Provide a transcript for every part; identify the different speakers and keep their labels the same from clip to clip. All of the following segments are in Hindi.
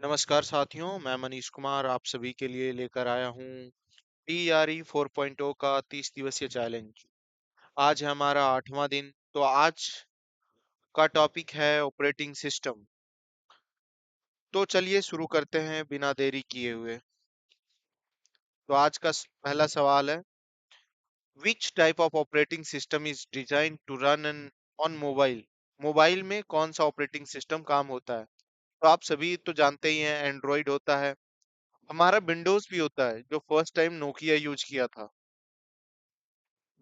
Speaker 1: नमस्कार साथियों, मैं मनीष कुमार आप सभी के लिए लेकर आया हूँ PRE 4.0 का 30 दिवसीय चैलेंज। आज है हमारा 8वां दिन। तो आज का टॉपिक है ऑपरेटिंग सिस्टम। तो चलिए शुरू करते हैं बिना देरी किए हुए। तो आज का पहला सवाल है, which type of operating system is design to run an on mobile. Mobile में कौन सा ऑपरेटिंग सिस्टम काम होता है? तो आप सभी तो जानते ही हैं, एंड्रॉइड होता है, हमारा विंडोज भी होता है जो फर्स्ट टाइम नोकिया यूज किया था।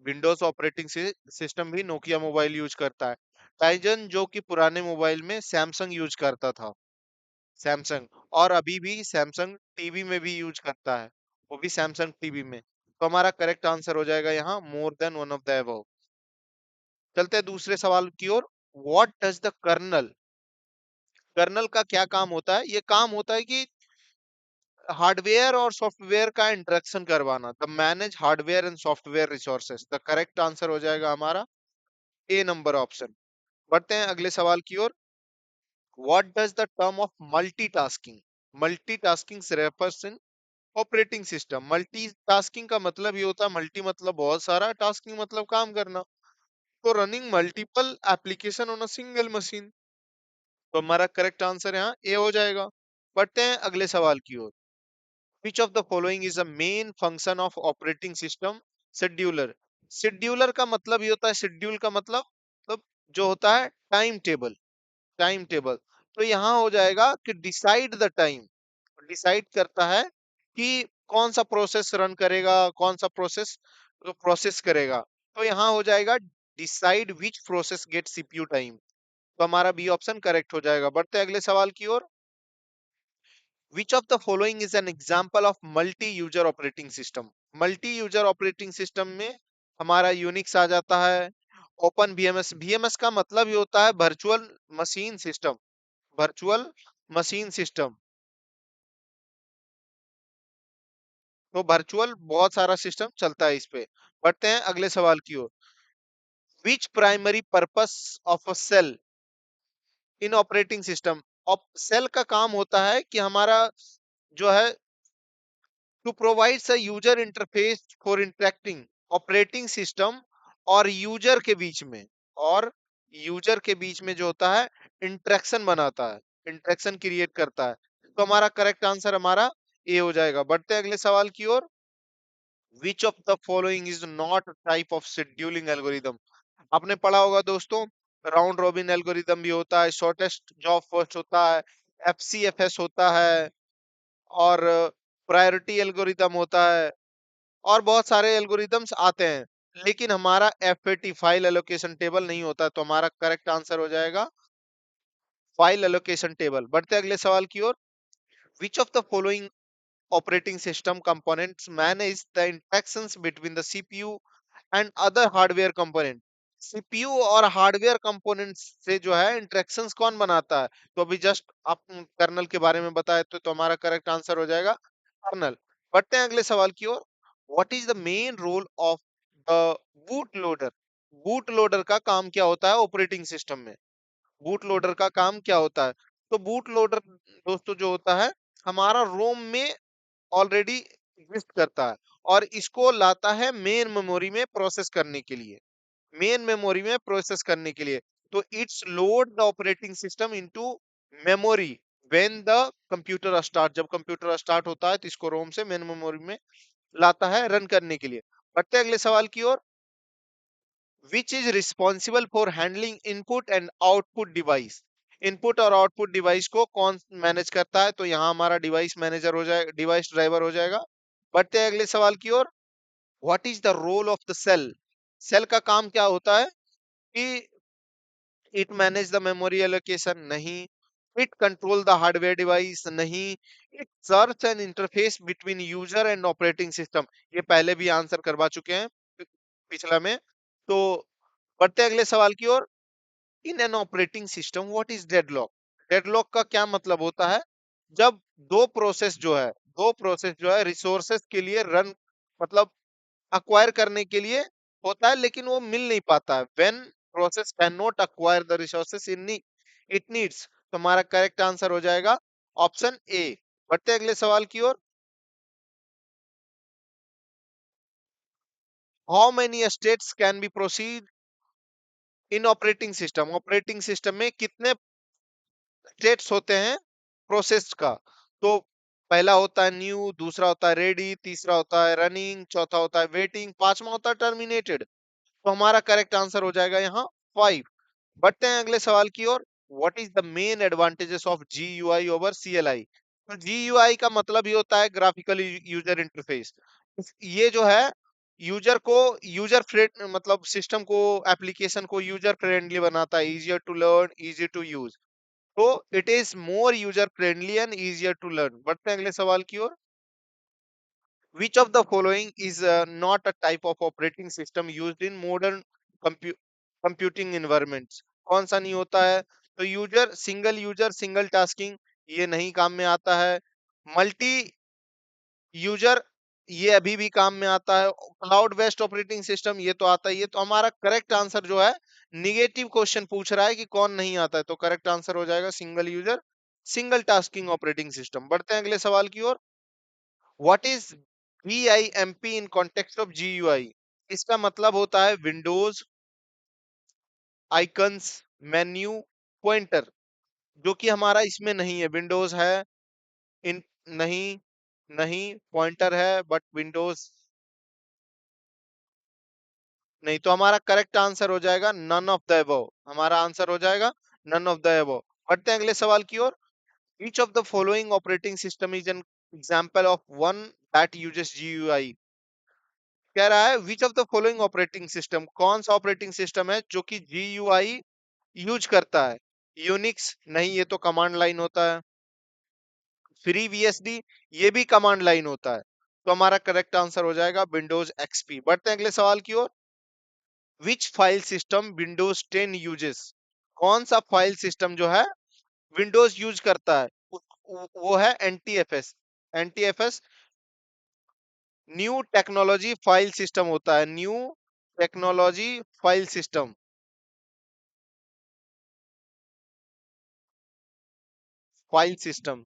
Speaker 1: विंडोज ऑपरेटिंग सिस्टम भी नोकिया मोबाइल यूज करता है। टाइजन जो कि पुराने मोबाइल में सैमसंग यूज करता था, सैमसंग। और अभी भी सैमसंग टीवी में भी यूज करता है, वो भी सैमसंग टीवी में। तो हमारा करेक्ट आंसर हो जाएगा यहाँ more than one of the above. चलते हैं दूसरे सवाल की ओर। What does the kernel, kernel का क्या काम होता है? ये काम होता है कि हार्डवेयर और सॉफ्टवेयर का इंटरेक्शन करवाना, the manage hardware and software resources. The correct answer हो जाएगा हमारा ए नंबर ऑप्शन। बढ़ते हैं अगले सवाल की ओर। What does the term of multitasking, multitasking refers in operating system. Multitasking का मतलब ये होता है, मल्टी मतलब बहुत सारा, टास्किंग मतलब काम करना। तो running multiple application on a single machine. तो हमारा करेक्ट आंसर यहाँ ए हो जाएगा। बढ़ते हैं अगले सवाल की ओर। Which of the following is a main function of operating system scheduler? Scheduler का मतलब ये होता है, शेड्यूल का मतलब जो होता है टाइम टेबल, टाइम टेबल। तो यहाँ हो जाएगा कि डिसाइड द टाइम, डिसाइड करता है कि कौन सा प्रोसेस रन करेगा, कौन सा प्रोसेस प्रोसेस करेगा। तो यहाँ हो जाएगा decide which process get CPU time. तो हमारा बी ऑप्शन करेक्ट हो जाएगा। बढ़ते अगले सवाल की ओर। Which of the following is an example of multi-user operating system? Multi-user operating system में हमारा यूनिक्स आ जाता है, ओपन VMS। VMS का मतलब ये होता है virtual machine system, virtual machine system. तो वर्चुअल बहुत सारा सिस्टम चलता है इस पे। बढ़ते हैं अगले सवाल की ओर। Which primary purpose of a cell in operating system. Cell का काम होता है कि हमारा जो है to provides a user interface for interacting operating system और यूजर के बीच में, और यूजर के बीच में जो होता है इंटरेक्शन बनाता है, इंटरेक्शन क्रिएट करता है। तो हमारा करेक्ट आंसर हमारा ए हो जाएगा। बढ़ते हैं अगले सवाल की ओर। Which of the following is not type of scheduling algorithm. आपने पढ़ा होगा दोस्तों, राउंड रॉबिन एल्गोरिदम भी होता है, शॉर्टेस्ट जॉब फर्स्ट होता है, FCFS होता है, और प्रायोरिटी एल्गोरिदम होता है, और बहुत सारे एल्गोरिदम्स आते हैं। लेकिन हमारा FAT फाइल एलोकेशन टेबल नहीं होता। तो हमारा करेक्ट आंसर हो जाएगा फाइल एलोकेशन टेबल। बढ़ते अगले सवाल की ओर। Which of the following operating system components manage the interactions between the CPU and other hardware component। CPU और हार्डवेयर कंपोनेंट्स से जो है इंटरेक्शंस कौन बनाता है? तो अभी जस्ट आप कर्नल के बारे में बताए तो हमारा करेक्ट आंसर हो जाएगा कर्नल। बढ़ते हैं अगले सवाल की ओर। What is the main role of the boot loader. Boot loader का काम क्या होता है ऑपरेटिंग सिस्टम में? बूट लोडर का काम क्या होता है? तो बूट लोडर दोस्तों जो होता है, हमारा रोम में ऑलरेडी एग्जिस्ट करता है, और इसको लाता है मेन मेमोरी में प्रोसेस करने के लिए, मेन मेमोरी में प्रोसेस करने के लिए। तो it's load the operating system into memory when the computer start. जब कंप्यूटर स्टार्ट होता है तो इसको रोम से मेन मेमोरी में लाता है रन करने के लिए। बढ़ते हैं अगले सवाल की ओर। Which is responsible for handling input and output device. Input और आउटपुट डिवाइस को कौन मैनेज करता है? तो यहाँ हमारा डिवाइस मैनेजर हो जाएगा, डिवाइस ड्राइवर हो जाएगा। बढ़ते हैं अगले सवाल की ओर। What is the role of the shell. Shell का काम क्या होता है? कि it manage the memory allocation, नहीं। It control the hardware device, नहीं। It search an interface between user and operating system. ये पहले भी आंसर करवा चुके हैं पिछला में। तो बढ़ते हैं अगले सवाल की ओर। In an operating system what is deadlock. Deadlock का क्या मतलब होता है? जब दो प्रोसेस जो है रिसोर्सेस के लिए रन, मतलब अक्वायर करने के लिए होता है, लेकिन वो मिल नहीं पाता है। When process can not acquire the resources in it needs. तो हमारा करेक्ट आंसर हो जाएगा ऑप्शन ए। बढ़ते हैं अगले सवाल की ओर। How many states can be proceed in operating system? Operating system में कितने स्टेट्स होते हैं प्रोसेस का? तो पहला होता है न्यू, दूसरा होता है रेडी, तीसरा होता है रनिंग, चौथा होता है वेटिंग, पांचवा होता है टर्मिनेटेड। तो हमारा करेक्ट आंसर हो जाएगा यहाँ 5। बढ़ते हैं अगले सवाल की ओर। What is the main advantages of GUI over CLI? तो GUI का मतलब ही होता है ग्राफिकल यूजर इंटरफेस। ये जो है यूजर को यूजर फ्रेंड मतलब सिस्टम को एप्लीकेशन को यूजर फ्रेंडली बनाता है, easier to learn, easy to use. तो it is more user friendly and easier to learn. बढ़ते हैं अगले सवाल की ओर। Which of the following is not a type of operating system used in modern compu computing environments? कौन सा नहीं होता है? तो यूजर सिंगल टास्किंग, ये नहीं काम में आता है। मल्टी यूजर, ये अभी भी काम में आता है। क्लाउड बेस्ड ऑपरेटिंग सिस्टम, ये तो आता ही है। तो हमारा करेक्ट आंसर जो है, निगेटिव क्वेश्चन पूछ रहा है कि कौन नहीं आता है, तो करेक्ट आंसर हो जाएगा single user single tasking operating system. बढ़ते हैं अगले सवाल की ओर। What is VIMP in context of GUI? इसका मतलब होता है विंडोज, आइकन्स, मेन्यू, पॉइंटर, जो कि हमारा इसमें नहीं है। विंडोज है, इन नहीं, नहीं पॉइंटर है बट विंडोज नहीं। तो हमारा करेक्ट आंसर हो जाएगा नन ऑफ द अबव। हमारा आंसर हो जाएगा नन ऑफ द अबव। बढ़ते हैं अगले सवाल की ओर। Each of the following operating system is an example of one that uses GUI? कह रहा है which of the following operating system, कौन सा ऑपरेटिंग सिस्टम है जो कि GUI यूज करता है? यूनिक्स नहीं, ये तो कमांड लाइन होता है। फ्री VSD, ये भी कमांड लाइन होता है। तो हमारा करेक्ट आंसर हो जाएगा विंडोज XP। बढ़ते हैं अगले सवाल की ओर। विच फाइल सिस्टम विंडोज 10 यूजेस? कौन सा फाइल सिस्टम जो है विंडोज यूज करता है? वो है NTFS। NTFS new technology file system होता है। New technology file system, file system.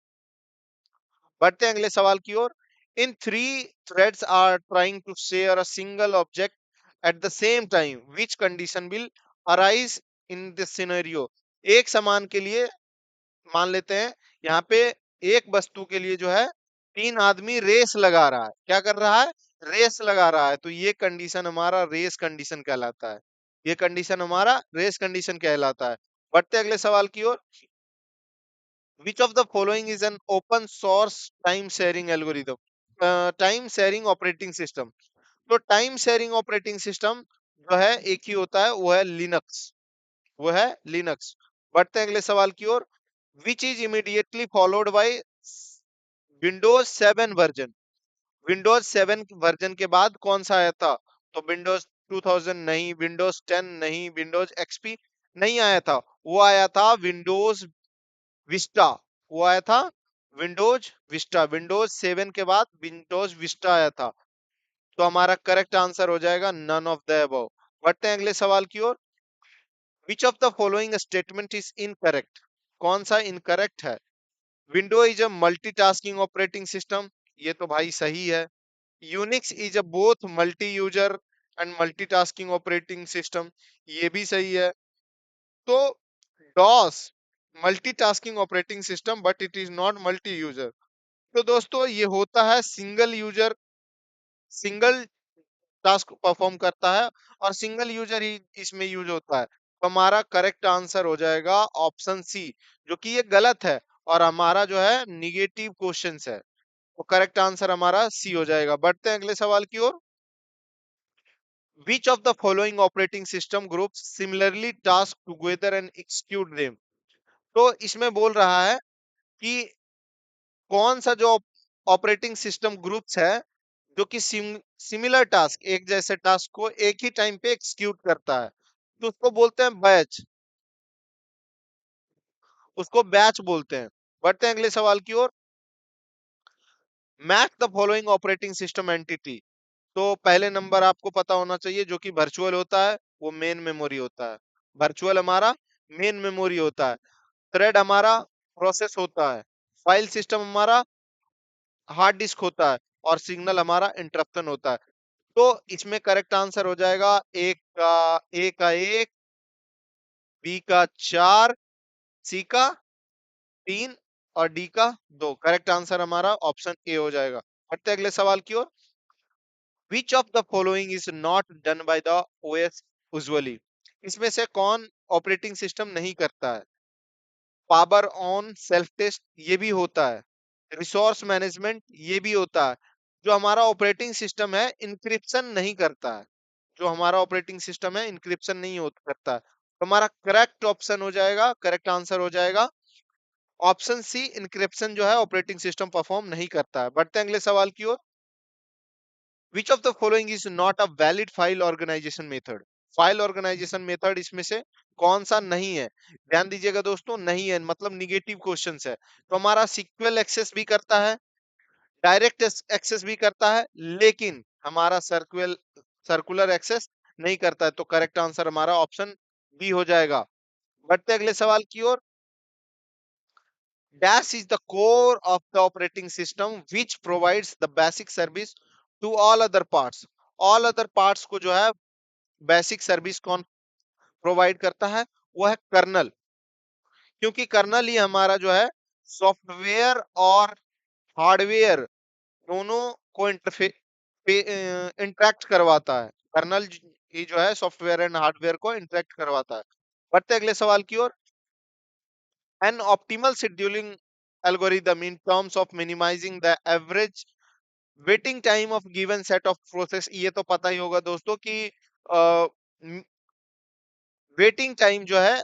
Speaker 1: बढ़ते हैं अगले सवाल की ओर। In three threads are trying to share a single object at the same time, which condition will arise in this scenario? एक समान के लिए मान लेते हैं, यहाँ पे एक वस्तु के लिए जो है तीन आदमी रेस लगा रहा है। क्या कर रहा है? रेस लगा रहा है। तो ये कंडीशन हमारा रेस कंडीशन कहलाता है। ये कंडीशन हमारा रेस कंडीशन कहलाता है। बढ़ते अगले सवाल की ओर। Which of the following is an open source time sharing algorithm? Time sharing operating system. तो टाइम शेयरिंग ऑपरेटिंग सिस्टम जो है एक ही होता है, वो है लिनक्स। वो है लिनक्स। बढ़ते हैं अगले सवाल की ओर। Which is immediately followed by Windows 7 version? Windows 7 version के बाद कौन सा आया था? तो विंडोज 2000 नहीं, विंडोज 10 नहीं, विंडोज XP नहीं आया था। वो आया था विंडोज विस्टा। वो आया था विंडोज विस्टा। विंडोज 7 के बाद विंडोज विस्टा आया था। तो हमारा करेक्ट आंसर हो जाएगा नन ऑफ द अबव। बढ़ते हैं अगले सवाल की ओर। Which of the following statement is incorrect? कौन सा इनकरेक्ट है? Window is a multitasking operating system, ये तो भाई सही है। Unix is a both multi user and multitasking operating system, ये भी सही है। तो DOS multitasking operating system but it is not multi user. तो दोस्तों ये होता है single user, single task perform करता है और सिंगल यूजर ही इसमें यूज होता है। तो हमारा करेक्ट आंसर हो जाएगा ऑप्शन सी, जो कि ये गलत है और हमारा जो है निगेटिव क्वेश्चंस है। तो करेक्ट आंसर हमारा सी हो जाएगा। बढ़ते हैं अगले सवाल की ओर। Which of the following operating system group similarly task together and execute them? तो इसमें बोल रहा है कि कौन सा जो ऑपरेटिंग सिस्टम ग्रुप्स है जो कि सिमिलर टास्क, एक जैसे टास्क को एक ही टाइम पे एक्सिक्यूट करता है, तो उसको बोलते हैं बैच। उसको बैच बोलते हैं। बढ़ते हैं अगले सवाल की ओर। Match the following operating system entity. तो पहले नंबर आपको पता होना चाहिए, जो कि वर्चुअल होता है, वो मेन मेमोरी होता है। वर्चुअल हमारा मेन मेमोरी होता है। थ्रेड हमारा प्रोसेस होता है। फाइल सिस्टम हमारा हार्ड डिस्क होता है, और सिग्नल हमारा इंटरप्शन होता है। तो इसमें करेक्ट आंसर हो जाएगा ए का 1, बी का 4, सी का 3 और डी का 2। करेक्ट आंसर हमारा ऑप्शन ए हो जाएगा। बढ़ते अगले सवाल की ओर। Which of the following is not done by the OS usually? इसमें से कौन ऑपरेटिंग सिस्टम नहीं करता है? पावर ऑन सेल्फ टेस्ट ये भी होता है, रिसोर्स मैनेजमेंट ये भी होता है। जो हमारा ऑपरेटिंग सिस्टम है इंक्रिप्शन नहीं करता है, जो हमारा ऑपरेटिंग सिस्टम है इंक्रिप्शन नहीं करता है। तो हमारा करेक्ट ऑप्शन हो जाएगा, करेक्ट आंसर हो जाएगा ऑप्शन सी, इंक्रिप्शन जो है ऑपरेटिंग सिस्टम परफॉर्म नहीं करता है। बढ़ते हैं अगले सवाल की ओर। Which of the following is not a valid file organisation method? File organisation method इसमें से कौन सा नहीं है? ध्यान दीजिएगा दोस्तों, नहीं है मतलब निगेटिव क्वेश्चंस है। तो हमारा सीक्वल एक्सेस भी करता है, डायरेक्ट एक्सेस भी करता है, लेकिन हमारा सर्कुलर एक्सेस नहीं करता है। तो करेक्ट आंसर हमारा ऑप्शन बी हो जाएगा। बढ़ते अगले सवाल की ओर। Dash is the core of the operating system which provides the basic service to all other parts. All other parts को जो है बेसिक सर्विस कौन प्रोवाइड करता है? वो है कर्नल, क्योंकि कर्नल ही हमारा जो है सॉफ्टवेयर और हार्डवेयर दोनों को इंटरेक्ट करवाता है। कर्नल ही जो है सॉफ्टवेयर एंड हार्डवेयर को इंटरेक्ट करवाता है। बढ़ते अगले सवाल की ओर। An optimal scheduling algorithm in terms of minimizing the average waiting time of given set of process, ये तो पता ही होगा दोस्तों कि वेटिंग टाइम जो है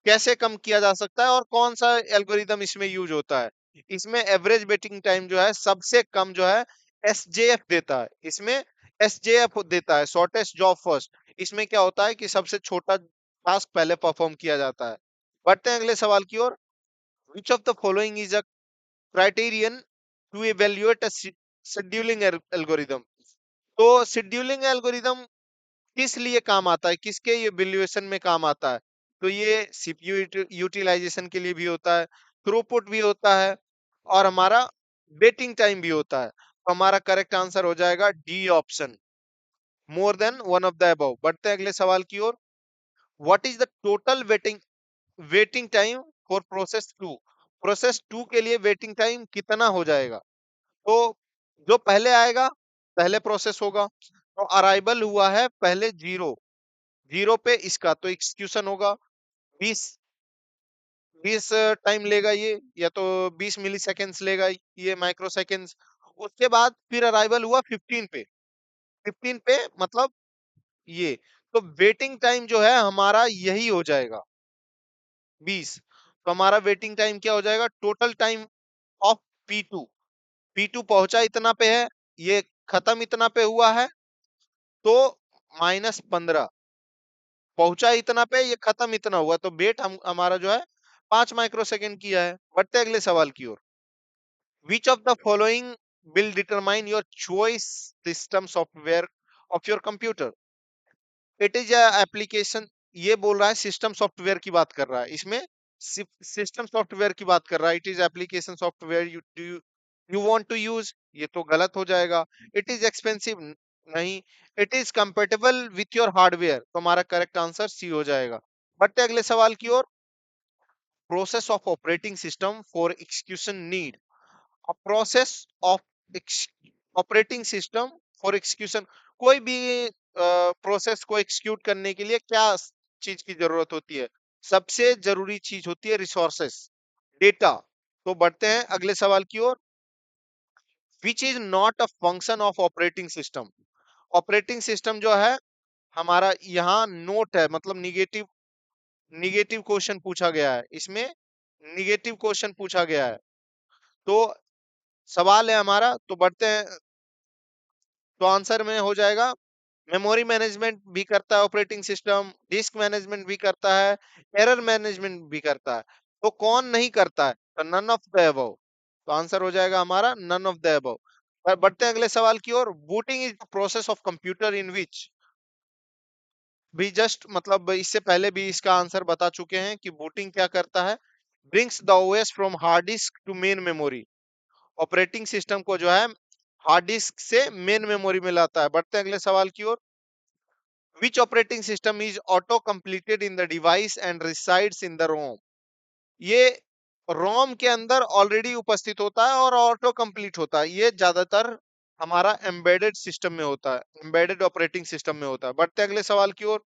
Speaker 1: कैसे कम किया जा सकता है और कौन सा एल्गोरिदम इसमें यूज होता है। इसमें एवरेज वेटिंग टाइम जो है सबसे कम जो है एसजेएफ देता है। इसमें एसजेएफ देता है, शॉर्टेस्ट जॉब फर्स्ट। इसमें क्या होता है कि सबसे छोटा टास्क पहले परफॉर्म किया जाता है। बढ़ते हैं अगले सवाल की ओर। Which of the following is a criterion to evaluate a scheduling algorithm? तो शेड्यूलिंग एल्गोरिदम किस लिए काम आता है, किसके ये वैल्यूएशन में काम आता है? तो ये सीपीयू यूटिलाइजेशन के लिए भी होता है, थ्रूपुट भी होता है, और हमारा वेटिंग टाइम भी होता है। तो हमारा करेक्ट आंसर हो जाएगा D option, more than one of the above. बढ़ते हैं अगले सवाल की ओर। What is the total waiting time for process two? Process two के लिए वेटिंग टाइम कितना हो जाएगा? तो जो पहले आएगा पहले प्रोसेस होगा। तो अराइवल हुआ है पहले जीरो, जीरो पे इसका तो एक्सक्यूशन होगा। 20 20 टाइम लेगा ये, या तो 20 मिली सेकेंड्स लेगा ये, माइक्रो सेकेंड्स। उसके बाद फिर अराइवल हुआ 15 पे, 15 पे मतलब ये। तो वेटिंग टाइम जो है हमारा यही हो जाएगा 20। तो हमारा वेटिंग टाइम क्या हो जाएगा? Total time of P2, P2 पहुंचा इतना पे है, ये खत्म इतना पे हुआ है, तो -15। पहुंचा इतना पे, ये खत्म इतना हुआ, तो वेट हमारा जो है 5 माइक्रो सेकेंड किया है। बढ़ते अगले सवाल की ओर। Which of the following will determine your choice system software of your computer? It is application, ये बोल रहा है सिस्टम सॉफ्टवेयर की बात कर रहा है इसमें, सिस्टम सॉफ्टवेयर की बात कर रहा है। It is application software you want to use, ये तो गलत हो जाएगा। इट इज एक्सपेंसिव, नहीं। It is compatible with your hardware, तो हमारा करेक्ट आंसर सी हो जाएगा। बढ़ते अगले सवाल की ओर। Process of operating system for execution need a process of operating system for execution. कोई भी प्रोसेस को एक्सक्यूट करने के लिए क्या चीज की जरूरत होती है? सबसे जरूरी चीज होती है रिसोर्सेस, डेटा। तो बढ़ते हैं अगले सवाल की ओर। Which is not a function of operating system? Operating system जो है हमारा यहाँ नोट है, मतलब निगेटिव, निगेटिव क्वेश्चन पूछा गया है इसमें, निगेटिव क्वेश्चन पूछा गया है। तो सवाल है हमारा, तो बढ़ते हैं। तो आंसर में हो जाएगा मेमोरी मैनेजमेंट भी करता है ऑपरेटिंग सिस्टम, डिस्क मैनेजमेंट भी करता है, एरर मैनेजमेंट भी करता है। तो कौन नहीं करता है? तो नन ऑफ द अबव। तो आंसर हो जाएगा हमारा नन ऑफ द अबव। बढ़ते हैं अगले सवाल की ओर। Booting is the process of computer in which, भी जस्ट मतलब इससे पहले भी इसका आंसर बता चुके हैं कि बूटिंग क्या करता है। Brings the OS from hard disk to main memory. Operating system को जो है हार्ड डिस्क से मेन मेमोरी में लाता है। बढ़ते हैं अगले सवाल की ओर। Which operating system is auto completed in the device and resides in the ROM. ये रोम के अंदर ऑलरेडी उपस्थित होता है और ऑटो कंप्लीट होता है। ये ज्यादातर हमारा एम्बेडेड सिस्टम में होता है, एम्बेडेड ऑपरेटिंग सिस्टम में होता है। बढ़ते हैं अगले सवाल की ओर।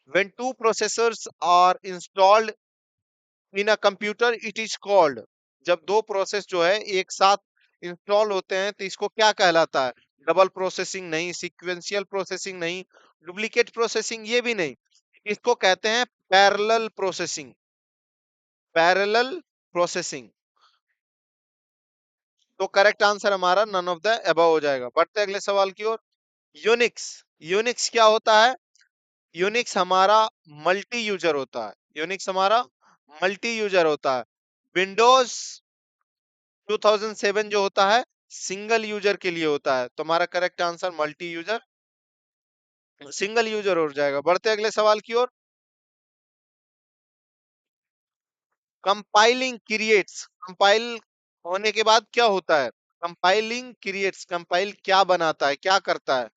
Speaker 1: When two processors are installed in a computer it is called. जब दो प्रोसेस जो है एक साथ इंस्टॉल होते हैं तो इसको क्या कहलाता है? डबल प्रोसेसिंग नहीं, सीक्वेंशियल प्रोसेसिंग नहीं, डुप्लीकेट प्रोसेसिंग ये भी नहीं, इसको कहते हैं पैरेलल प्रोसेसिंग। Parallel processing. तो करेक्ट आंसर हमारा नन ऑफ द अबव हो जाएगा। बढ़ते हैं अगले सवाल की ओर। यूनिक्स। यूनिक्स क्या होता है? यूनिक्स हमारा मल्टी यूजर होता है। यूनिक्स हमारा मल्टी यूजर होता है। विंडोज 2007 जो होता है सिंगल यूजर के लिए होता है। तो हमारा correct answer multi user, single user हो जाएगा। बढ़ते हैं अगले सवाल की ओर। Compiling creates. कंपाइल होने के बाद क्या होता है? Compiling creates. कंपाइल क्या बनाता है, क्या करता है?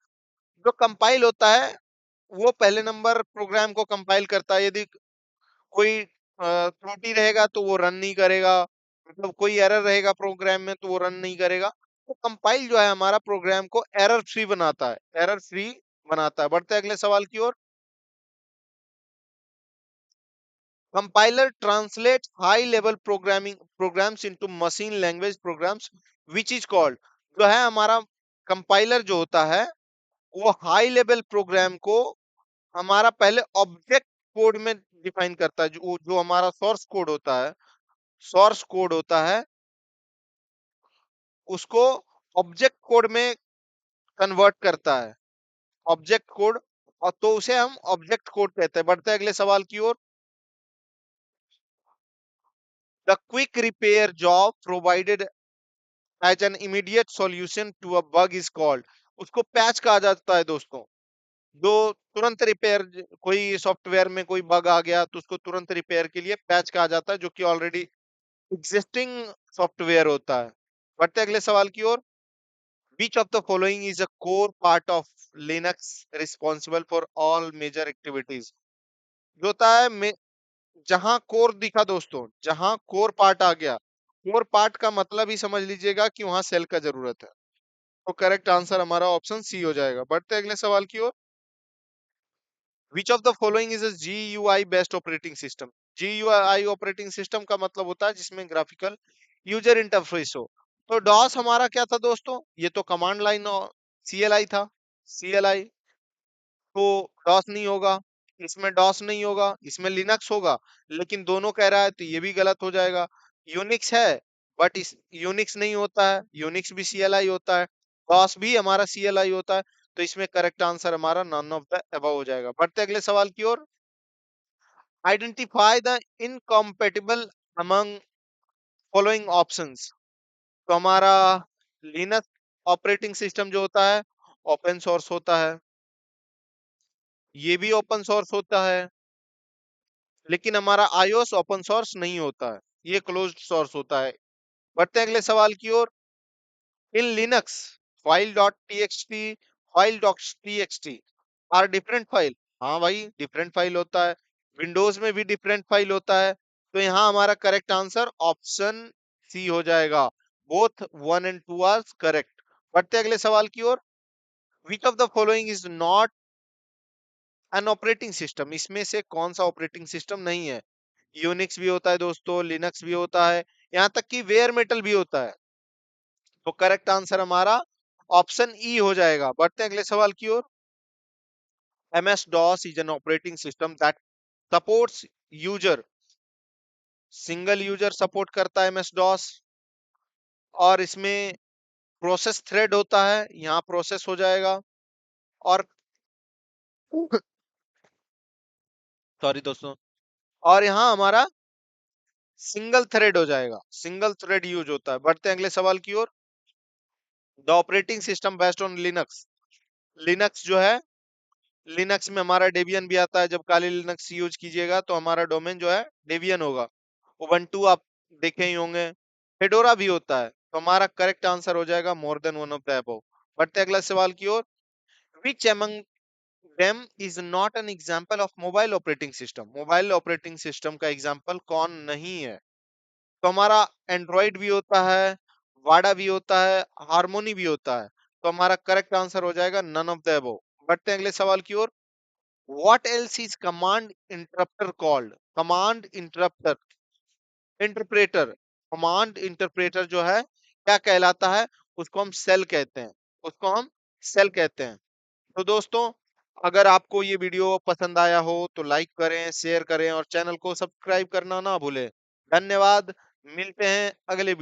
Speaker 1: जो कंपाइल होता है वो पहले नंबर प्रोग्राम को कंपाइल करता है। यदि कोई त्रुटि रहेगा तो वो रन नहीं करेगा, मतलब कोई एरर रहेगा प्रोग्राम में तो वो रन नहीं करेगा। तो कंपाइल जो है हमारा प्रोग्राम को एरर फ्री बनाता है, एरर फ्री बनाता है। बढ़ते हैं अगले सवाल की ओर। Compiler translate high level programming programs into machine language programs which is called. जो है हमारा कंपाइलर जो होता है वो हाई लेवल प्रोग्राम को हमारा पहले ऑब्जेक्ट कोड में डिफाइन करता है। जो जो हमारा सोर्स कोड होता है, सोर्स कोड होता है उसको ऑब्जेक्ट कोड में कन्वर्ट करता है, ऑब्जेक्ट कोड। और तो उसे हम ऑब्जेक्ट कोड कहते हैं। बढ़ते हैं अगले सवाल की ओर। The quick repair job provided as an immediate solution to a bug is called. उसको पैच कहा जाता है दोस्तों। जो तुरंत रिपेयर, कोई सॉफ्टवेयर में कोई बग आ गया तो उसको तुरंत रिपेयर के लिए पैच कहा जाता है, जो कि ऑलरेडी एग्जिस्टिंग सॉफ्टवेयर होता है। बढ़ते हैं अगले सवाल की ओर। Which of the following is a core part of Linux responsible for all major activities? जो होता है जहां कोर दिखा दोस्तों, जहां कोर पार्ट आ गया, कोर पार्ट का मतलब ही समझ लीजिएगा कि वहां सेल का जरूरत है। तो करेक्ट आंसर हमारा ऑप्शन सी हो जाएगा। बढ़ते हैं अगले सवाल की ओर। Which of the following is a GUI based operating system? GUI operating system का मतलब होता है जिसमें ग्राफिकल यूजर इंटरफेस हो। तो डॉस हमारा क्या था दोस्तों? ये तो कमांड लाइन और CLI था। CLI तो डॉस नहीं होगा, इसमें डॉस नहीं होगा, इसमें लिनक्स होगा। लेकिन दोनों कह रहा है तो ये भी गलत हो जाएगा। यूनिक्स है बट इस यूनिक्स नहीं होता है, यूनिक्स भी CLI होता है, डॉस भी हमारा CLI होता है। तो इसमें करेक्ट आंसर हमारा नॉन ऑफ द अबव हो जाएगा। बढ़ते अगले सवाल की ओर। Identify the incompatible among following options. तो हमारा लिनक्स ऑपरेटिंग सिस्टम जो होता है ओपन सोर्स होता है, ये भी ओपन सोर्स होता है। लेकिन हमारा iOS ओपन सोर्स नहीं होता है, ये क्लोज्ड सोर्स होता है। बढ़ते हैं अगले सवाल की ओर। In Linux file dot TXT, file dot TXT are different file. हाँ भाई, डिफरेंट फाइल होता है। विंडोज में भी डिफरेंट फाइल होता है। तो यहाँ हमारा करेक्ट आंसर ऑप्शन सी हो जाएगा। Both 1 and 2 are correct. बढ़ते हैं अगले सवाल की ओर। Which of the following is not an operating system. इसमें से कौन सा ऑपरेटिंग सिस्टम नहीं है? यूनिक्स भी होता है दोस्तों, लिनक्स भी होता है, यहाँ तक कि वेयर मेटल भी होता है। तो करेक्ट आंसर हमारा ऑप्शन ई हो जाएगा। बढ़ते हैं अगले सवाल की ओर। MS DOS is an operating system that supports user, single user support करता है MS DOS। और इसमें प्रोसेस थ्रेड होता है, यहाँ प्रोसेस हो जाएगा। और सॉरी दोस्तों, और यहाँ हमारा सिंगल थ्रेड हो जाएगा, सिंगल थ्रेड यूज होता है। बढ़ते हैं अगले सवाल की ओर। The operating system based on Linux. Linux जो है, लिनक्स में हमारा डेबियन भी आता है। जब काली लिनक्स यूज कीजिएगा तो हमारा डोमेन जो है डेबियन होगा। उबंटू आप देखे ही होंगे, फेडोरा भी होता है। तो हमारा करेक्ट आंसर हो जाएगा more than one of the above. बढ़ते हैं अगला सवाल की ओर। Which among them is not an example of mobile operating system? Mobile operating system का एग्जांपल कौन नहीं है? तो हमारा एंड्रॉइड भी होता है, वाडा भी होता है, हारमोनी भी होता है। तो हमारा करेक्ट आंसर हो जाएगा नन ऑफ द अबव। बढ़ते हैं अगले सवाल की ओर। What else is command interpreter called? Command interpreter interpreter, command interpreter जो है क्या कहलाता है? उसको हम सेल कहते हैं, उसको हम सेल कहते हैं। तो दोस्तों, अगर आपको ये वीडियो पसंद आया हो तो लाइक करें, शेयर करें और चैनल को सब्सक्राइब करना ना भूलें। धन्यवाद। मिलते हैं अगले